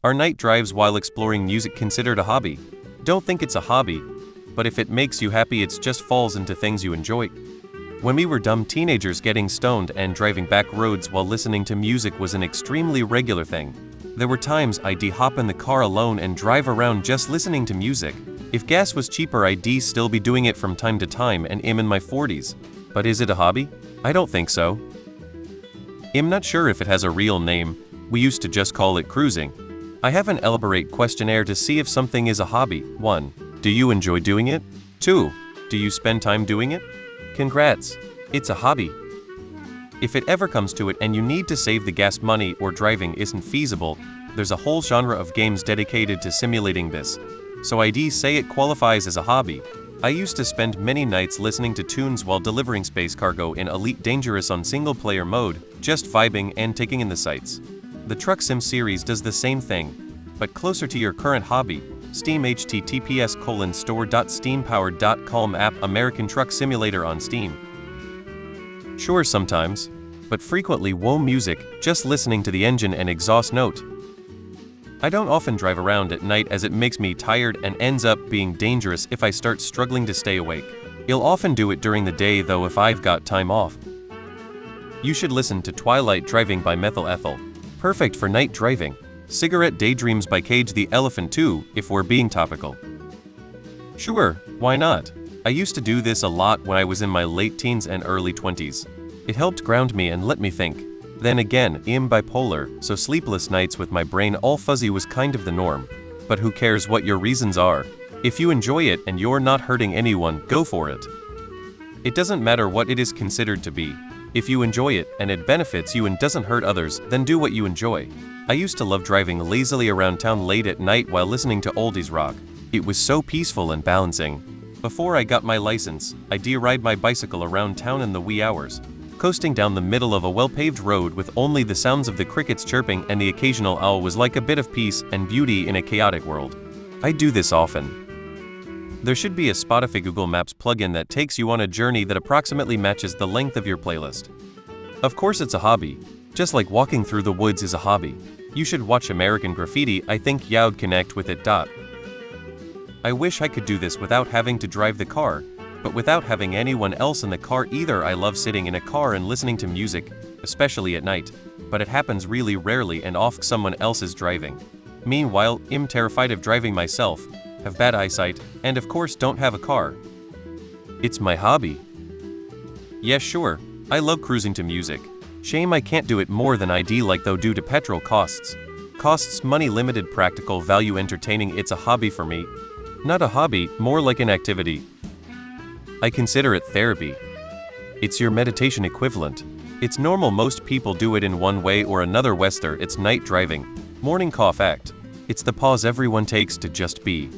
Are night drives while exploring music considered a hobby? Don't think it's a hobby, but if it makes you happy, it just falls into things you enjoy. When we were dumb teenagers, getting stoned and driving back roads while listening to music was an extremely regular thing. There were times I'd hop in the car alone and drive around just listening to music. If gas was cheaper, I'd still be doing it from time to time, and I'm in my 40s. But is it a hobby? I don't think so. I'm not sure if it has a real name. We used to just call it cruising. I have an elaborate questionnaire to see if something is a hobby. 1. Do you enjoy doing it? 2. Do you spend time doing it? Congrats! It's a hobby. If it ever comes to it and you need to save the gas money or driving isn't feasible, there's a whole genre of games dedicated to simulating this. So I'd say it qualifies as a hobby. I used to spend many nights listening to tunes while delivering space cargo in Elite Dangerous on single-player mode, just vibing and taking in the sights. The Truck Sim series does the same thing, but closer to your current hobby. Steam https://store.steampowered.com app American Truck Simulator on Steam. Sure, sometimes, but frequently music, just listening to the engine and exhaust note. I don't often drive around at night as it makes me tired and ends up being dangerous if I start struggling to stay awake. I'll often do it during the day though if I've got time off. You should listen to Twilight Driving by Methyl Ethel. Perfect for night driving. Cigarette Daydreams by Cage the Elephant too, if we're being topical. Sure, why not? I used to do this a lot when I was in my late teens and early 20s. It helped ground me and let me think. Then again, I'm bipolar, so sleepless nights with my brain all fuzzy was kind of the norm. But who cares what your reasons are? If you enjoy it and you're not hurting anyone, go for it. It doesn't matter what it is considered to be. If you enjoy it and it benefits you and doesn't hurt others, then do what you enjoy. I used to love driving lazily around town late at night while listening to oldies rock. It was so peaceful and balancing. Before I got my license, I'd ride my bicycle around town in the wee hours, coasting down the middle of a well-paved road with only the sounds of the crickets chirping and the occasional owl was like a bit of peace and beauty in a chaotic world. I do this often. There should be a Spotify Google Maps plugin that takes you on a journey that approximately matches the length of your playlist. Of course it's a hobby. Just like walking through the woods is a hobby. You should watch American Graffiti, I think you'd connect with it. I wish I could do this without having to drive the car, but without having anyone else in the car either. I love sitting in a car and listening to music, especially at night, but it happens really rarely and off someone else is driving. Meanwhile, I'm terrified of driving myself, have bad eyesight, and of course don't have a car. It's my hobby. Yes, sure, I love cruising to music. Shame I can't do it more than I like though due to petrol costs. Costs money, limited practical value, entertaining. It's a hobby for me. Not a hobby, more like an activity. I consider it therapy. It's your meditation equivalent. It's normal, most people do it in one way or another. Wester, it's night driving. Morning cough act. It's the pause everyone takes to just be.